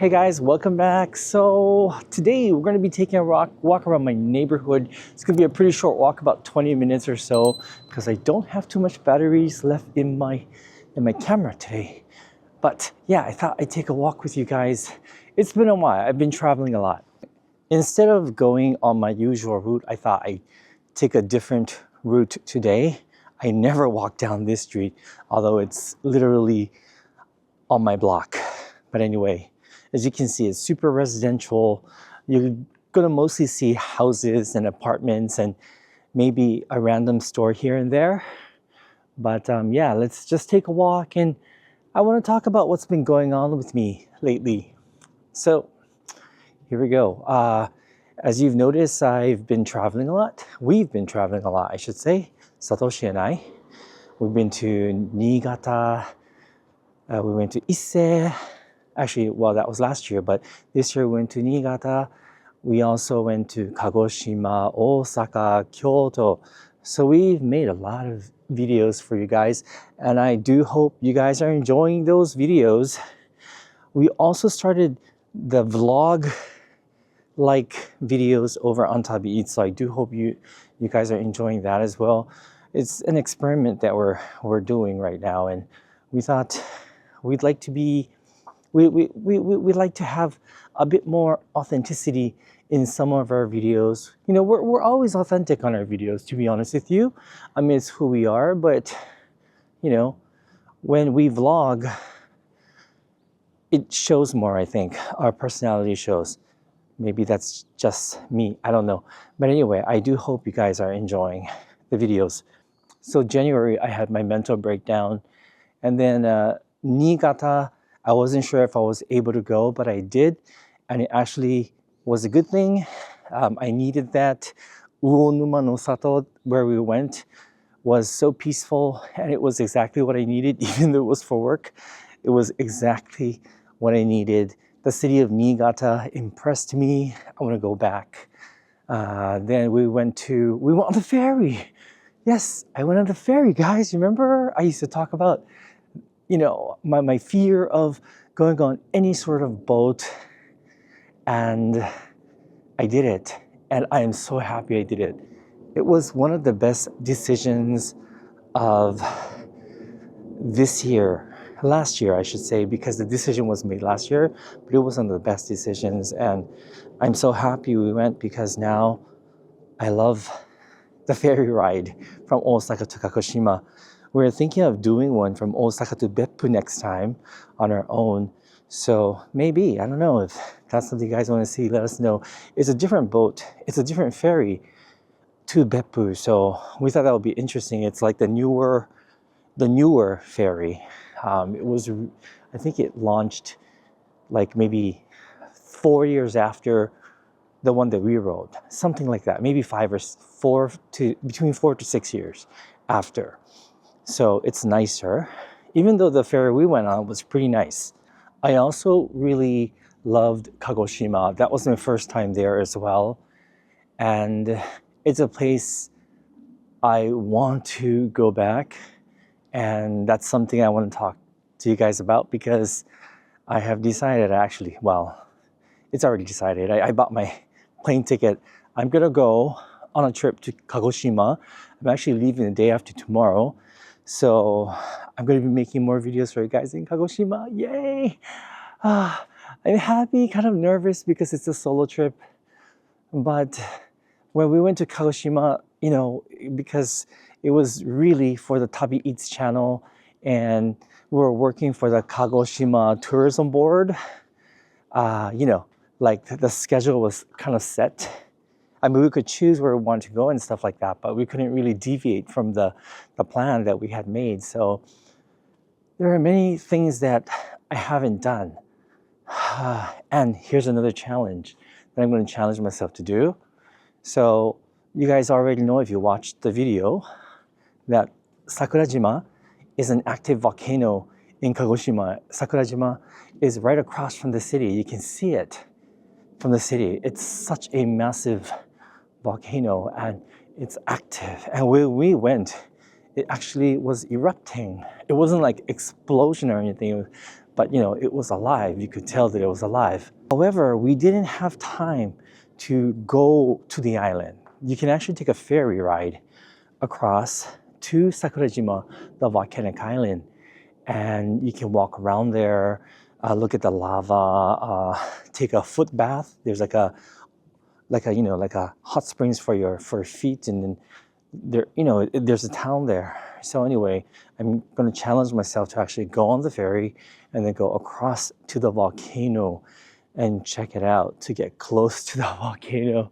Hey guys, welcome back. So today we're going to be taking a walk around my neighborhood. It's going to be a pretty short walk, about 20 minutes or so, because I don't have too much batteries left in my camera today. But yeah, I thought I'd take a walk with you guys. It's been a while. I've been traveling a lot. Instead of going on my usual route, I thought I'd take a different route today. I never walk down this street, although it's literally on my block. But anyway, as you can see, it's super residential. You're gonna mostly see houses and apartments and maybe a random store here and there. But yeah, let's just take a walk, and I wanna talk about what's been going on with me lately. So here we go. As you've noticed, I've been traveling a lot. We've been traveling a lot, I should say. Satoshi and I. We've been to Niigata. We went to Ise. Actually, well, that was last year, but this year we went to Niigata. We also went to Kagoshima, Osaka, Kyoto. So we've made a lot of videos for you guys, and I do hope you guys are enjoying those videos. We also started the vlog like videos over on Tabi Eats, so I do hope you guys are enjoying that as well. It's an experiment that we're doing right now, and we thought we'd like to be we'd like to have a bit more authenticity in some of our videos. You know, we're always authentic on our videos, to be honest with you. I mean, it's who we are, but you know, when we vlog, it shows more, I think. Our personality shows. Maybe that's just me, I don't know. But anyway, I do hope you guys are enjoying the videos. So January, I had my mental breakdown, and then Niigata, I wasn't sure if I was able to go, but I did, and it actually was a good thing. I needed that. Uonuma no Sato, where we went, was so peaceful, and it was exactly what I needed, even though it was for work. It was exactly what I needed. The city of Niigata impressed me. I want to go back. Then we went on the ferry. Yes, I went on the ferry, guys. Remember, I used to talk about, you know, my fear of going on any sort of boat, and I did it, and I am so happy I did it. It was one of the best decisions of this year, last year I should say, because the decision was made last year, but it was one of the best decisions, and I'm so happy we went, because now I love the ferry ride from Osaka to Kagoshima. We're thinking of doing one from Osaka to Beppu next time on our own. So maybe, I don't know, if that's something you guys want to see, let us know. It's a different boat. It's a different ferry to Beppu. So we thought that would be interesting. It's like the newer ferry. I think it launched like maybe 4 years after the one that we rode. Something like that. Maybe between 4 to 6 years after. So it's nicer, even though the ferry we went on was pretty nice. I also really loved Kagoshima. That was my first time there as well. And it's a place I want to go back. And that's something I want to talk to you guys about, because I have decided, actually, well, it's already decided. I bought my plane ticket. I'm going to go on a trip to Kagoshima. I'm actually leaving the day after tomorrow. So I'm going to be making more videos for you guys in Kagoshima. Yay! I'm happy, kind of nervous because it's a solo trip. But when we went to Kagoshima, you know, because it was really for the Tabi Eats channel, and we were working for the Kagoshima tourism board, you know, like the schedule was kind of set. I mean, we could choose where we wanted to go and stuff like that, but we couldn't really deviate from the plan that we had made. So there are many things that I haven't done. And here's another challenge that I'm going to challenge myself to do. So you guys already know, if you watched the video, that Sakurajima is an active volcano in Kagoshima. Sakurajima is right across from the city. You can see it from the city. It's such a massive volcano, and it's active. And when we went, it actually was erupting. It wasn't like explosion or anything, but it was alive. You could tell that it was alive. However, we didn't have time to go to the island. You can actually take a ferry ride across to Sakurajima, the volcanic island, and you can walk around there, look at the lava, take a foot bath. There's like a hot springs for your feet, and then there's a town there. So anyway, I'm going to challenge myself to actually go on the ferry and then go across to the volcano and check it out, to get close to the volcano.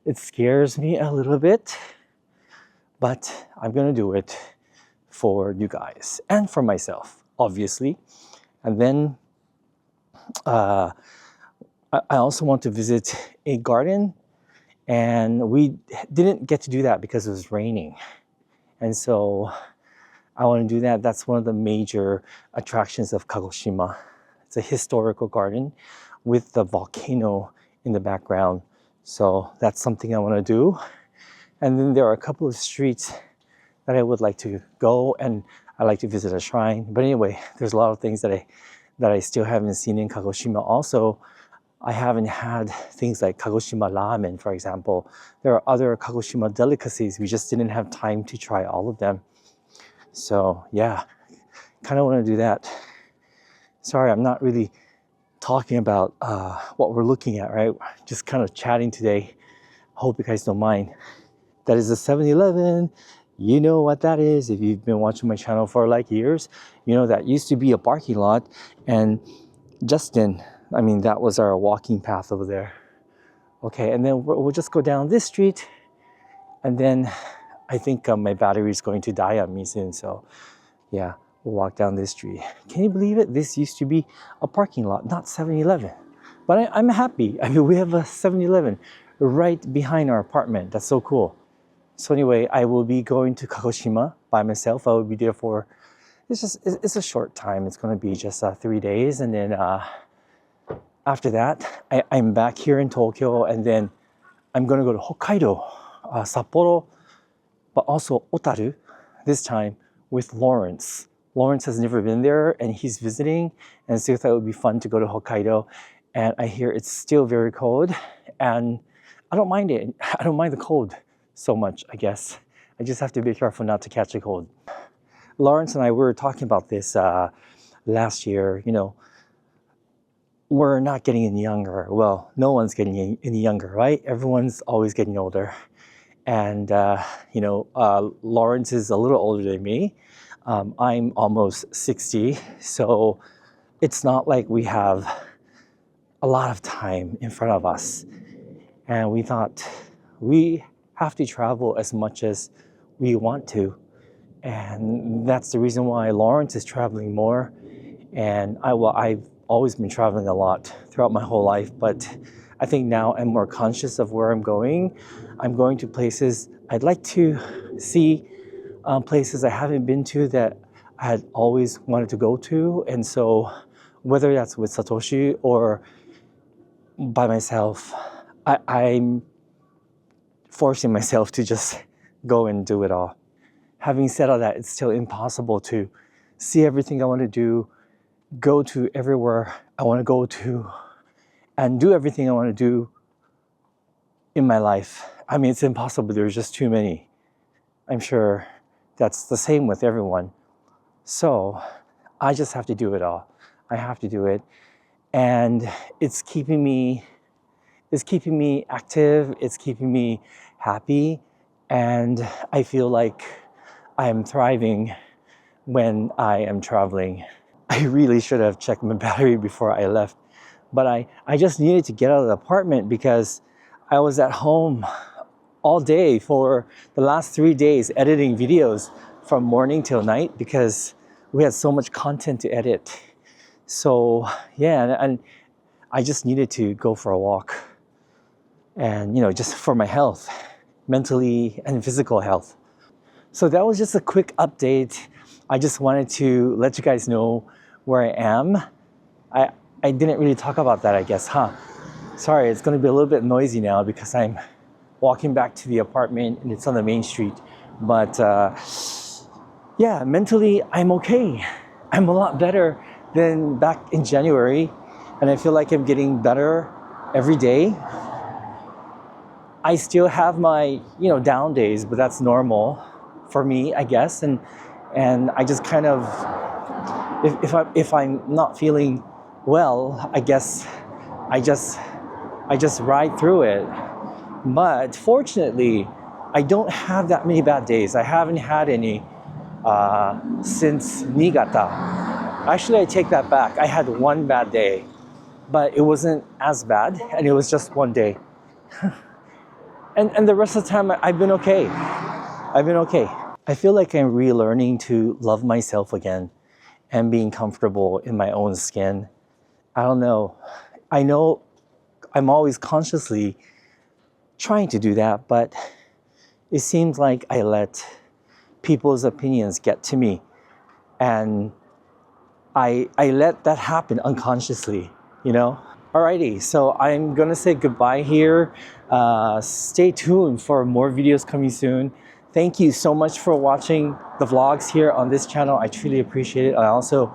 It scares me a little bit, but I'm going to do it for you guys and for myself, obviously. And then I also want to visit a garden, and we didn't get to do that because it was raining. And so I want to do that. That's one of the major attractions of Kagoshima. It's a historical garden with the volcano in the background. So that's something I want to do. And then there are a couple of streets that I would like to go, and I like to visit a shrine. But anyway, there's a lot of things that I still haven't seen in Kagoshima. Also, I haven't had things like Kagoshima ramen, for example. There are other Kagoshima delicacies. We just didn't have time to try all of them. So yeah, kind of want to do that. Sorry, I'm not really talking about what we're looking at, right? Just kind of chatting today. Hope you guys don't mind. That is a 7-Eleven. You know what that is. If you've been watching my channel for like years, you know that used to be a parking lot. And Justin, that was our walking path over there. Okay, and then we'll just go down this street, and then I think my battery is going to die on me soon. So yeah, we'll walk down this street. Can you believe it? This used to be a parking lot, not 7-Eleven. But I'm happy. We have a 7-Eleven right behind our apartment. That's so cool. So anyway, I will be going to Kagoshima by myself. I will be there for, it's a short time. It's going to be just 3 days. And then after that, I'm back here in Tokyo, and then I'm going to go to Hokkaido, Sapporo, but also Otaru, this time with Lawrence. Lawrence has never been there, and he's visiting, and so I thought it would be fun to go to Hokkaido. And I hear it's still very cold, and I don't mind it. I don't mind the cold so much, I guess. I just have to be careful not to catch a cold. Lawrence and I were talking about this last year. We're not getting any younger. Well, no one's getting any younger, right? Everyone's always getting older. And, Lawrence is a little older than me. I'm almost 60. So it's not like we have a lot of time in front of us. And we thought we have to travel as much as we want to. And that's the reason why Lawrence is traveling more. And I've always been traveling a lot throughout my whole life, but I think now I'm more conscious of where I'm going. I'm going to places I'd like to see, places I haven't been to that I had always wanted to go to. And so whether that's with Satoshi or by myself, I'm forcing myself to just go and do it all. Having said all that, it's still impossible to see everything I want to do, go to everywhere I want to go to, and do everything I want to do in my life. It's impossible. There's just too many. I'm sure that's the same with everyone. So I just have to do it all. I have to do it. And it's keeping me active. It's keeping me happy. And I feel like I am thriving when I am traveling. I really should have checked my battery before I left. But I just needed to get out of the apartment because I was at home all day for the last 3 days editing videos from morning till night because we had so much content to edit. So yeah, and I just needed to go for a walk. And just for my health, mentally and physical health. So that was just a quick update. I just wanted to let you guys know where I am. I didn't really talk about that, I guess, huh? Sorry, it's going to be a little bit noisy now because I'm walking back to the apartment and it's on the main street. But yeah, mentally, I'm okay. I'm a lot better than back in January, and I feel like I'm getting better every day. I still have my, down days, but that's normal for me, I guess. And I just kind of, if I'm not feeling well, I guess I just ride through it. But fortunately, I don't have that many bad days. I haven't had any since Niigata. Actually, I take that back. I had one bad day, but it wasn't as bad, and it was just one day. And the rest of the time, I've been okay. I feel like I'm relearning to love myself again and being comfortable in my own skin. I don't know. I know I'm always consciously trying to do that, but it seems like I let people's opinions get to me, and I let that happen unconsciously, Alrighty, so I'm gonna say goodbye here. Stay tuned for more videos coming soon. Thank you so much for watching the vlogs here on this channel. I truly appreciate it. I also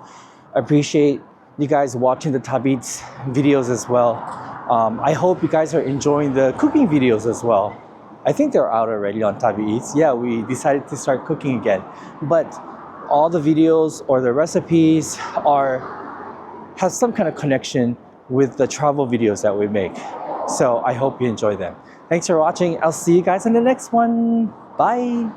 appreciate you guys watching the Tabits videos as well. I hope you guys are enjoying the cooking videos as well. I think they're out already on Tabi Eats. Yeah, we decided to start cooking again. But all the videos or the recipes have some kind of connection with the travel videos that we make. So I hope you enjoy them. Thanks for watching. I'll see you guys in the next one. Bye.